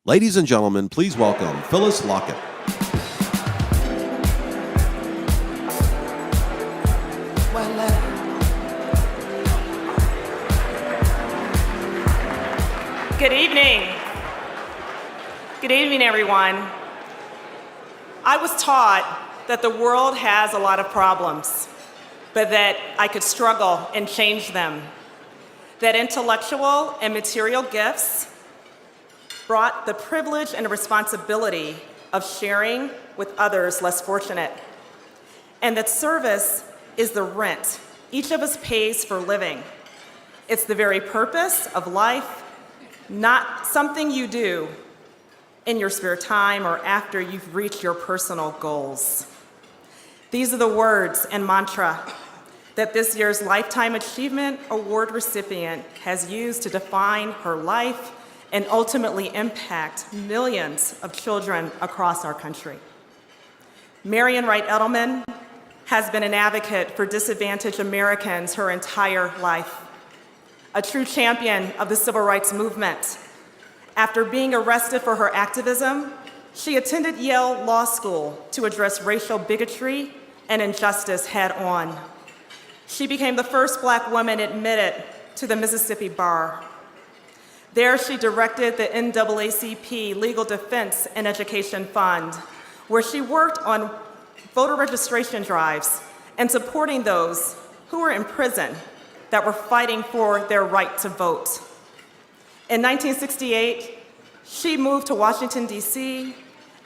Ladies and gentlemen, please welcome Phyllis Lockett. Good evening. Good evening, everyone. I was taught that the world has a lot of problems, but that I could struggle and change them. That intellectual and material gifts brought the privilege and responsibility of sharing with others less fortunate. And that service is the rent each of us pays for living. It's the very purpose of life, not something you do in your spare time or after you've reached your personal goals. These are the words and mantra that this year's Lifetime Achievement Award recipient has used to define her life and ultimately impact millions of children across our country. Marian Wright Edelman has been an advocate for disadvantaged Americans her entire life, a true champion of the civil rights movement. After being arrested for her activism, she attended Yale Law School to address racial bigotry and injustice head on. She became the first Black woman admitted to the Mississippi bar. There, she directed the NAACP Legal Defense and Education Fund, where she worked on voter registration drives and supporting those who were in prison that were fighting for their right to vote. In 1968, she moved to Washington, D.C.,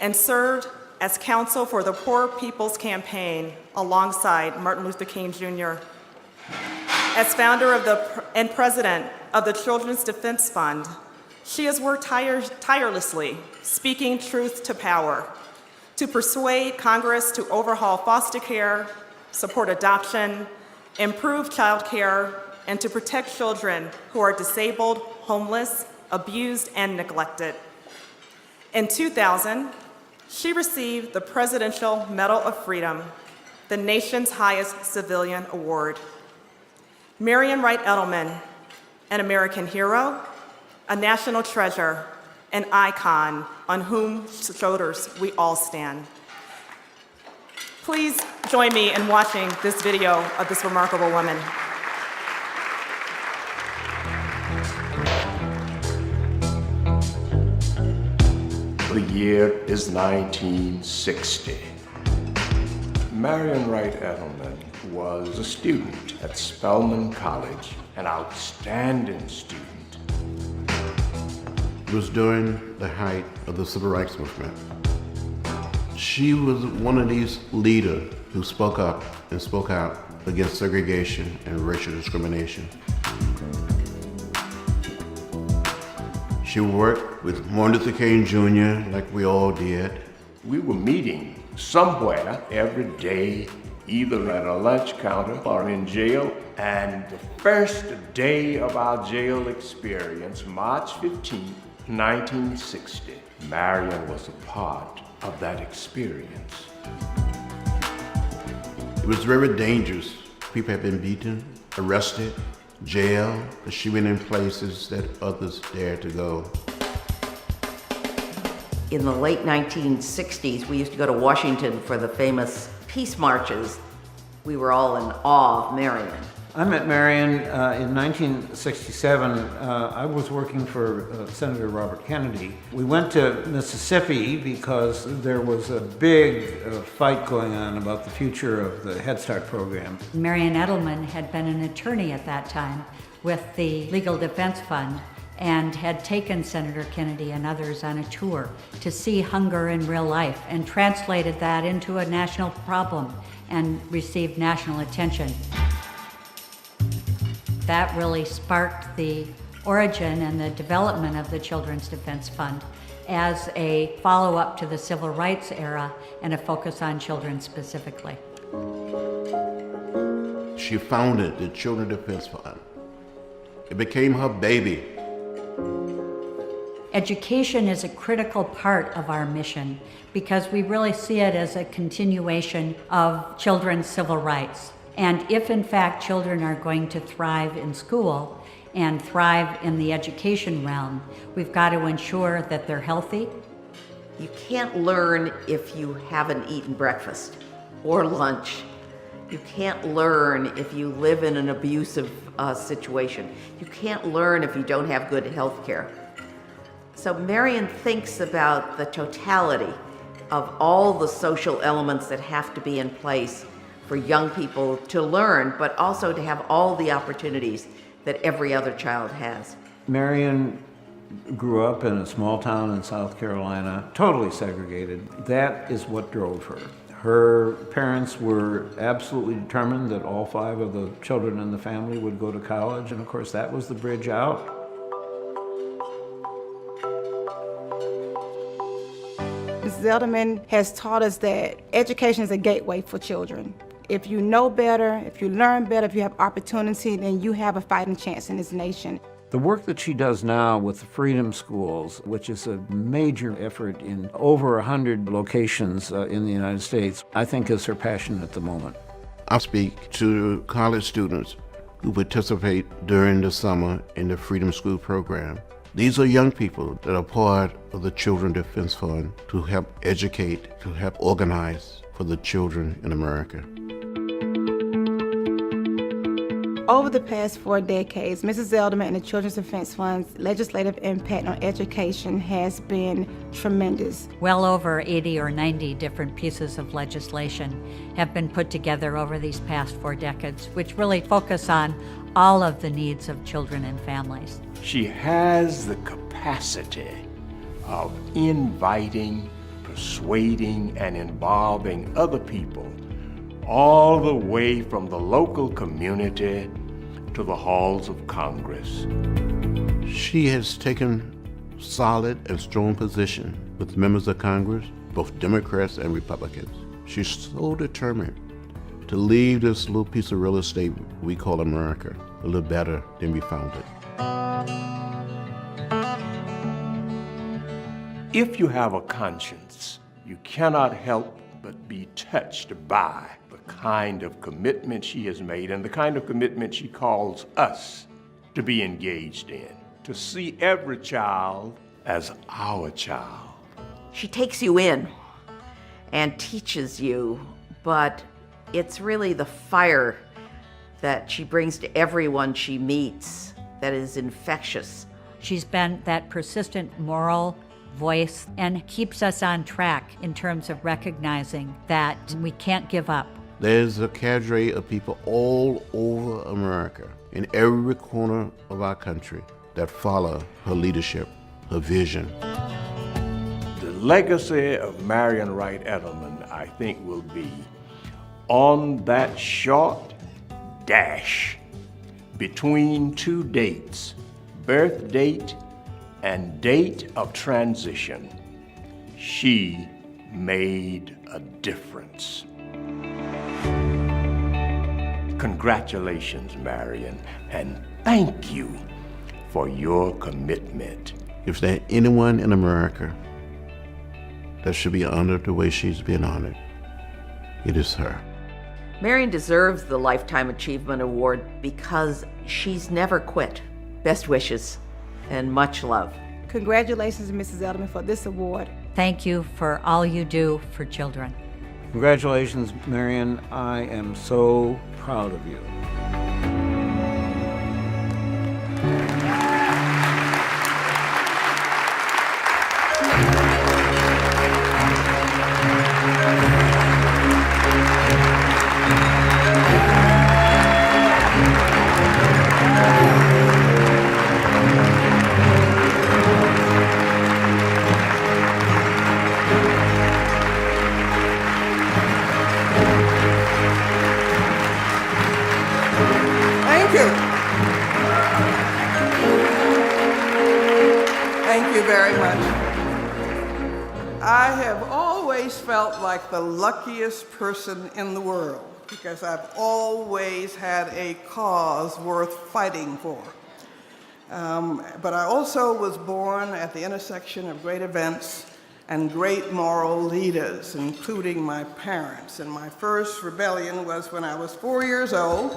and served as counsel for the Poor People's Campaign alongside Martin Luther King, Jr. As founder and president of the Children's Defense Fund, she has worked tirelessly, speaking truth to power, to persuade Congress to overhaul foster care, support adoption, improve child care, and to protect children who are disabled, homeless, abused, and neglected. In 2000, she received the Presidential Medal of Freedom, the nation's highest civilian award. Marian Wright Edelman, an American hero, a national treasure, an icon on whose shoulders we all stand. Please join me in watching this video of this remarkable woman. The year is 1960. Marian Wright Edelman was a student at Spelman College, an outstanding student. It was during the height of the civil rights movement. She was one of these leaders who spoke up and spoke out against segregation and racial discrimination. She worked with Martin Luther King Jr. like we all did. We were meeting somewhere every day, either at a lunch counter or in jail. And the first day of our jail experience, March 15, 1960, Marian was a part of that experience. It was very dangerous. People had been beaten, arrested, jailed, but she went in places that others dared to go. In the late 1960s, we used to go to Washington for the famous peace marches. We were all in awe of Marian. I met Marian in 1967. I was working for Senator Robert Kennedy. We went to Mississippi because there was a big fight going on about the future of the Head Start program. Marian Edelman had been an attorney at that time with the Legal Defense Fund and had taken Senator Kennedy and others on a tour to see hunger in real life and translated that into a national problem and received national attention. That really sparked the origin and the development of the Children's Defense Fund as a follow-up to the civil rights era and a focus on children specifically. She founded the Children's Defense Fund. It became her baby. Education is a critical part of our mission because we really see it as a continuation of children's civil rights. And if in fact children are going to thrive in school and thrive in the education realm, we've got to ensure that they're healthy. You can't learn if you haven't eaten breakfast or lunch. You can't learn if you live in an abusive situation. You can't learn if you don't have good health care. So Marian thinks about the totality of all the social elements that have to be in place for young people to learn, but also to have all the opportunities that every other child has. Marian grew up in a small town in South Carolina, totally segregated. That is what drove her. Her parents were absolutely determined that all 5 of the children in the family would go to college, and of course that was the bridge out. Mrs. Edelman has taught us that education is a gateway for children. If you know better, if you learn better, if you have opportunity, then you have a fighting chance in this nation. The work that she does now with the Freedom Schools, which is a major effort in over 100 locations in the United States, I think is her passion at the moment. I speak to college students who participate during the summer in the Freedom School program. These are young people that are part of the Children Defense Fund to help educate, to help organize for the children in America. Over the past 4 decades, Mrs. Edelman and the Children's Defense Fund's legislative impact on education has been tremendous. Well over 80 or 90 different pieces of legislation have been put together over these past 4 decades, which really focus on all of the needs of children and families. She has the capacity of inviting, persuading, and involving other people all the way from the local community to the halls of Congress. She has taken solid and strong position with members of Congress, both Democrats and Republicans. She's so determined to leave this little piece of real estate we call America a little better than we found it. If you have a conscience, you cannot help but be touched by the kind of commitment she has made and the kind of commitment she calls us to be engaged in, to see every child as our child. She takes you in and teaches you, but it's really the fire that she brings to everyone she meets that is infectious. She's been that persistent moral voice and keeps us on track in terms of recognizing that we can't give up. There's a cadre of people all over America, in every corner of our country, that follow her leadership, her vision. The legacy of Marian Wright Edelman, I think, will be on that short dash between 2 dates, birth date and date of transition. She made a difference. Congratulations, Marian, and thank you for your commitment. If there's anyone in America that should be honored the way she's been honored, it is her. Marian deserves the Lifetime Achievement Award because she's never quit. Best wishes and much love. Congratulations, Mrs. Edelman, for this award. Thank you for all you do for children. Congratulations, Marian. I am so proud of you. Thank you very much. I have always felt like the luckiest person in the world because I've always had a cause worth fighting for. But I also was born at the intersection of great events and great moral leaders, including my parents. And my first rebellion was when I was 4 years old.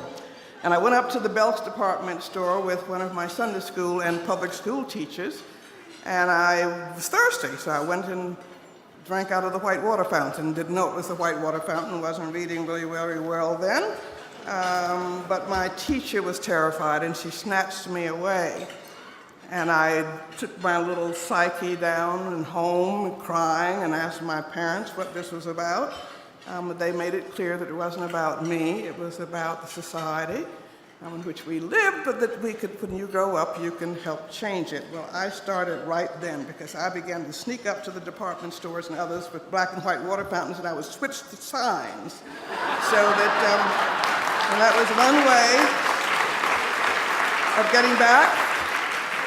And I went up to the Belts department store with one of my Sunday school and public school teachers, and I was thirsty, so I went and drank out of the white water fountain. Didn't know it was the white water fountain, wasn't reading really very well then. But my teacher was terrified, and she snatched me away. And I took my little psyche down and home crying and asked my parents what this was about. They made it clear that it wasn't about me, it was about the society in which we live, but that we could, when you grow up, you can help change it. Well, I started right then because I began to sneak up to the department stores and others with black and white water fountains, and I would switch the signs so that, and that was one way of getting back.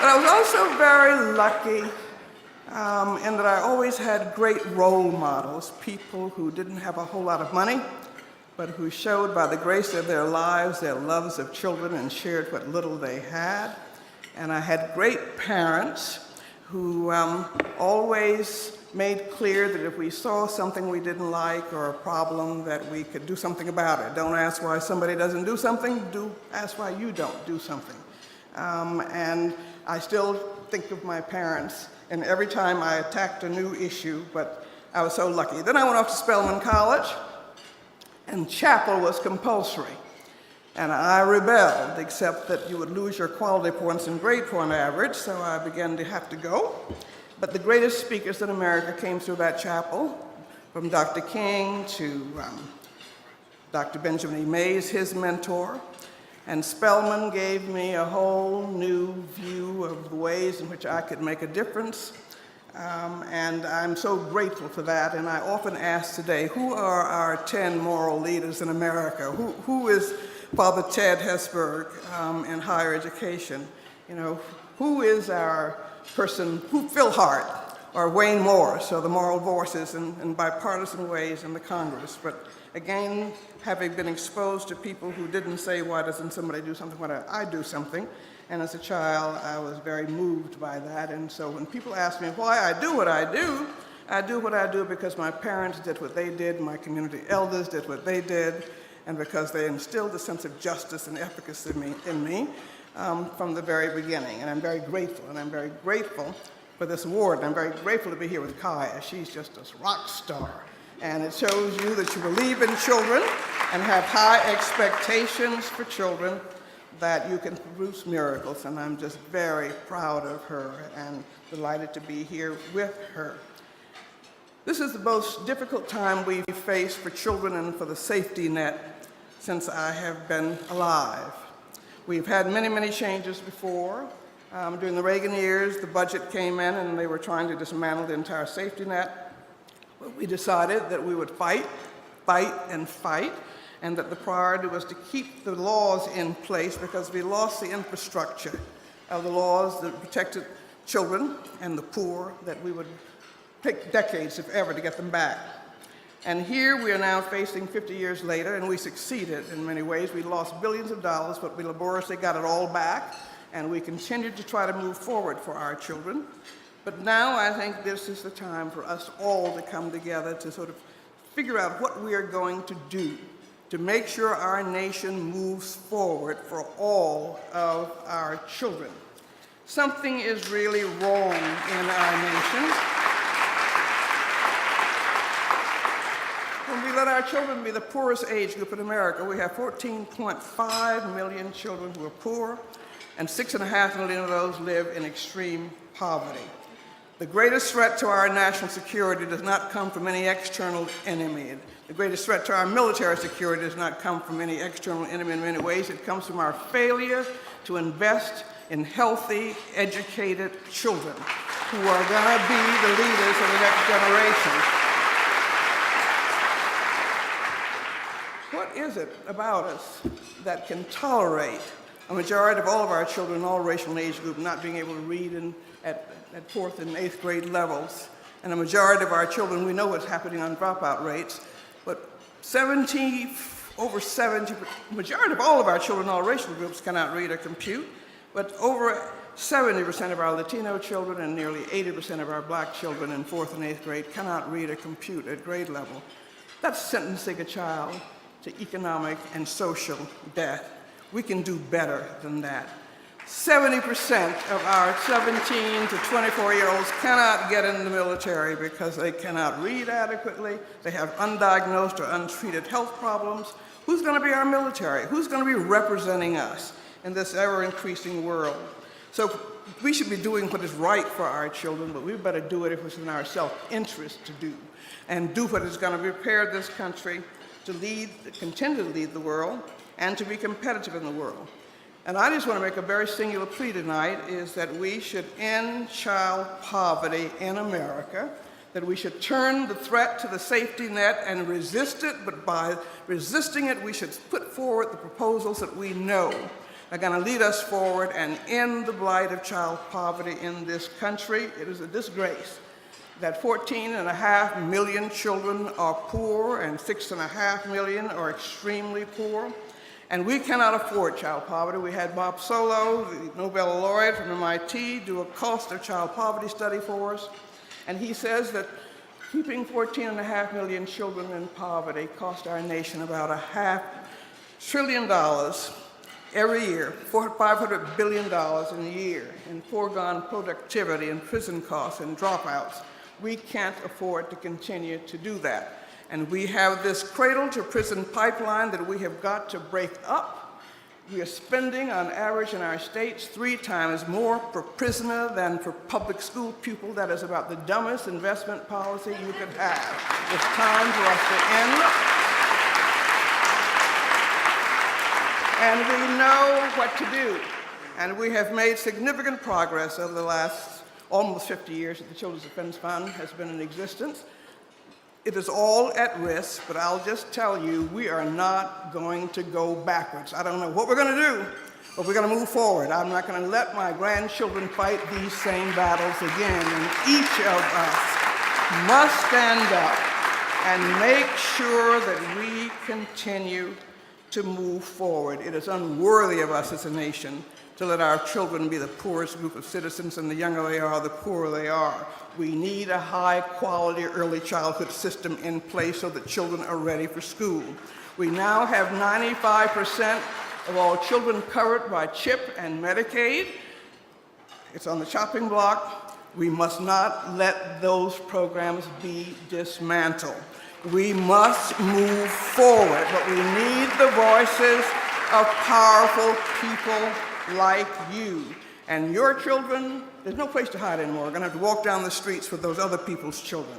But I was also very lucky in that I always had great role models, people who didn't have a whole lot of money, but who showed by the grace of their lives their loves of children and shared what little they had. And I had great parents who always made clear that if we saw something we didn't like or a problem, that we could do something about it. Don't ask why somebody doesn't do something, ask why you don't do something. And I still think of my parents, and every time I attacked a new issue, but I was so lucky. Then I went off to Spelman College, and chapel was compulsory. And I rebelled, except that you would lose your quality points and grade point average, so I began to have to go. But the greatest speakers in America came through that chapel, from Dr. King to Dr. Benjamin E. Mays, his mentor. And Spelman gave me a whole new view of the ways in which I could make a difference. And I'm so grateful for that. And I often ask today, who are our 10 moral leaders in America? Who is Father Ted Hesburgh in higher education? You know, who is our person, Phil Hart or Wayne Morris, or the moral voices in bipartisan ways in the Congress? But again, having been exposed to people who didn't say, why doesn't somebody do something, why don't I do something? And as a child, I was very moved by that. And so when people ask me why I do what I do what I do because my parents did what they did, my community elders did what they did, and because they instilled a sense of justice and efficacy in me from the very beginning. And I'm very grateful, and I'm very grateful for this award. And I'm very grateful to be here with Kaya. She's just a rock star. And it shows you that you believe in children and have high expectations for children, that you can produce miracles. And I'm just very proud of her and delighted to be here with her. This is the most difficult time we've faced for children and for the safety net since I have been alive. We've had many, many changes before. During the Reagan years, the budget came in and they were trying to dismantle the entire safety net. But we decided that we would fight, and that the priority was to keep the laws in place because we lost the infrastructure of the laws that protected children and the poor, that we would take decades, if ever, to get them back. And here we are now facing 50 years later, and we succeeded in many ways. We lost billions of dollars, but we laboriously got it all back, and we continued to try to move forward for our children. But now I think this is the time for us all to come together to sort of figure out what we are going to do to make sure our nation moves forward for all of our children. Something is really wrong in our nation when we let our children be the poorest age group in America. We have 14.5 million children who are poor, and 6.5 million of those live in extreme poverty. The greatest threat to our national security does not come from any external enemy. The greatest threat to our military security does not come from any external enemy in many ways. It comes from our failure to invest in healthy, educated children who are going to be the leaders of the next generation. What is it about us that can tolerate a majority of all of our children in all racial and age groups not being able to read at 4th and 8th grade levels? And a majority of our children, we know what's happening on dropout rates, but over 70, majority of all of our children in all racial groups cannot read or compute, but over 70% of our Latino children and nearly 80% of our black children in 4th and 8th grade cannot read or compute at grade level. That's sentencing a child to economic and social death. We can do better than that. 70% of our 17 to 24-year-olds cannot get in the military because they cannot read adequately, they have undiagnosed or untreated health problems. Who's going to be our military? Who's going to be representing us in this ever-increasing world? So we should be doing what is right for our children, but we better do it if it's in our self-interest to do, and do what is going to prepare this country to lead, continue to lead the world, and to be competitive in the world. And I just want to make a very singular plea tonight, is that we should end child poverty in America, that we should turn the threat to the safety net and resist it, but by resisting it, we should put forward the proposals that we know are going to lead us forward and end the blight of child poverty in this country. It is a disgrace that 14.5 million children are poor and 6.5 million are extremely poor. And we cannot afford child poverty. We had Bob Solow, the Nobel laureate from MIT, do a cost of child poverty study for us. And he says that keeping 14.5 million children in poverty cost our nation about $500 billion every year, $500 billion in a year in foregone productivity and prison costs and dropouts. We can't afford to continue to do that. And we have this cradle-to-prison pipeline that we have got to break up. We are spending, on average in our states, 3 times more per prisoner than for public school pupil. That is about the dumbest investment policy you could have. It's time for us to end. And we know what to do. And we have made significant progress over the last almost 50 years that the Children's Defense Fund has been in existence. It is all at risk, but I'll just tell you, we are not going to go backwards. I don't know what we're going to do, but we're going to move forward. I'm not going to let my grandchildren fight these same battles again. And each of us must stand up and make sure that we continue to move forward. It is unworthy of us as a nation to let our children be the poorest group of citizens, and the younger they are, the poorer they are. We need a high-quality early childhood system in place so that children are ready for school. We now have 95% of all children covered by CHIP and Medicaid. It's on the chopping block. We must not let those programs be dismantled. We must move forward, but we need the voices of powerful people like you. And your children, there's no place to hide anymore. We're going to have to walk down the streets with those other people's children.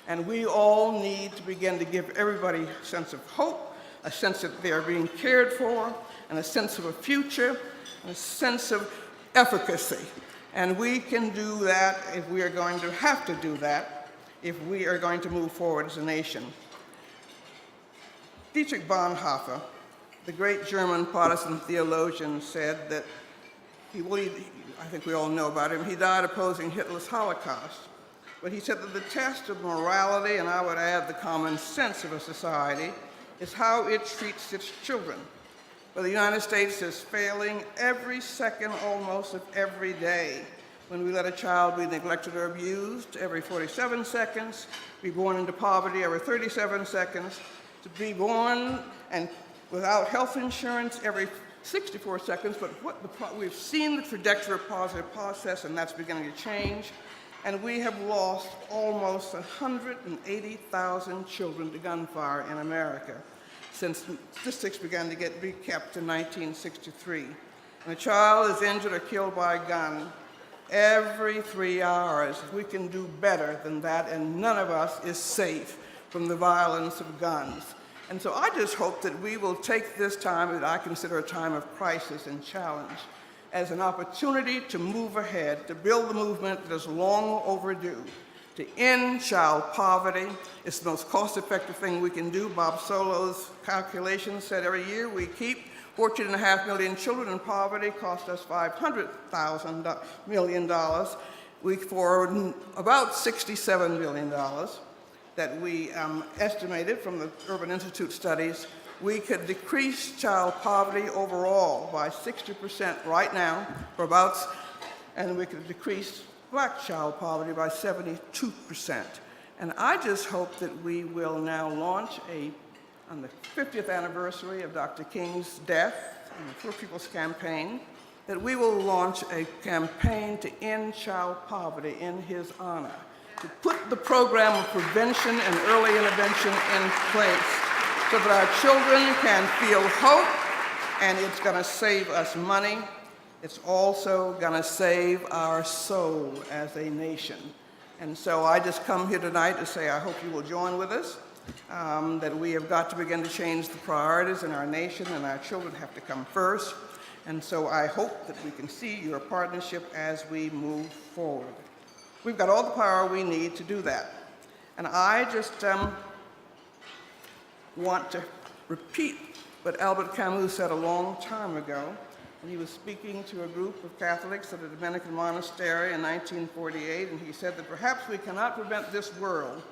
And we all need to begin to give everybody a sense of hope, a sense that they are being cared for, and a sense of a future, and a sense of efficacy. And we can do that if we are going to have to do that, if we are going to move forward as a nation. Dietrich Bonhoeffer, the great German Protestant theologian, said that I think we all know about him, he died opposing Hitler's Holocaust. But he said that the test of morality, and I would add the common sense of a society, is how it treats its children. But the United States is failing every second almost of every day. When we let a child be neglected or abused every 47 seconds, be born into poverty every 37 seconds, to be born and without health insurance every 64 seconds, but we've seen the trajectory of positive process, and that's beginning to change. And we have lost almost 180,000 children to gunfire in America since statistics began to be kept in 1963. When a child is injured or killed by a gun, every 3 hours, we can do better than that, and none of us is safe from the violence of guns. And so I just hope that we will take this time that I consider a time of crisis and challenge as an opportunity to move ahead, to build the movement that is long overdue, to end child poverty. It's the most cost-effective thing we can do. Bob Solow's calculations said every year we keep 14.5 million children in poverty, cost us $500 million. For about $67 billion that we estimated from the Urban Institute studies, we could decrease child poverty overall by 60% right now, and we could decrease Black child poverty by 72%. And I just hope that we will now launch on the 50th anniversary of Dr. King's death For People's Campaign, that we will launch a campaign to end child poverty in his honor, to put the program of prevention and early intervention in place so that our children can feel hope, and it's going to save us money. It's also going to save our soul as a nation. And so I just come here tonight to say I hope you will join with us, that we have got to begin to change the priorities in our nation, and our children have to come first. And so I hope that we can see your partnership as we move forward. We've got all the power we need to do that. And I just want to repeat what Albert Camus said a long time ago when he was speaking to a group of Catholics at a Dominican monastery in 1948, and he said that perhaps we cannot prevent this world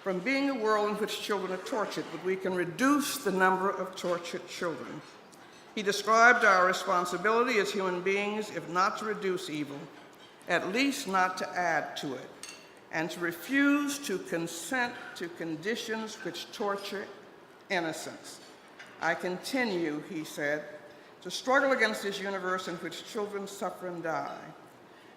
from being a world in which children are tortured, but we can reduce the number of tortured children. He described our responsibility as human beings, if not to reduce evil, at least not to add to it, and to refuse to consent to conditions which torture innocence. I continue, he said, to struggle against this universe in which children suffer and die,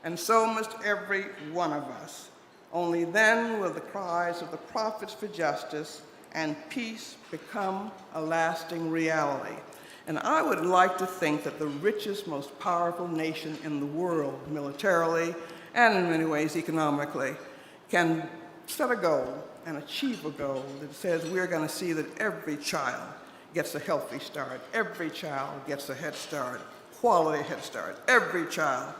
and so must every one of us. Only then will the cries of the prophets for justice and peace become a lasting reality. And I would like to think that the richest, most powerful nation in the world, militarily and in many ways economically, can set a goal and achieve a goal that says we're going to see that every child gets a healthy start, every child gets a head start, quality head start, every child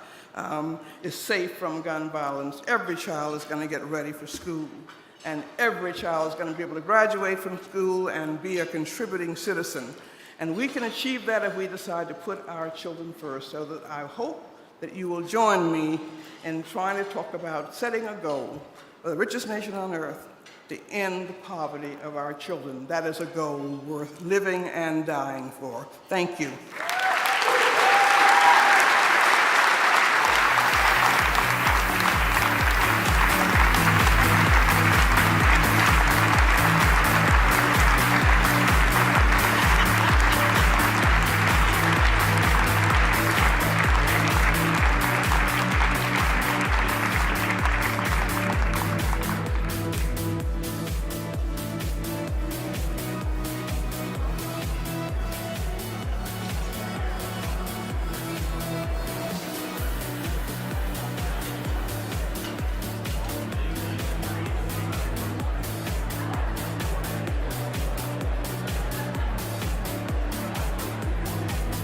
is safe from gun violence, every child is going to get ready for school, and every child is going to be able to graduate from school and be a contributing citizen. And we can achieve that if we decide to put our children first, so that I hope that you will join me in trying to talk about setting a goal for the richest nation on earth to end the poverty of our children. That is a goal worth living and dying for. Thank you.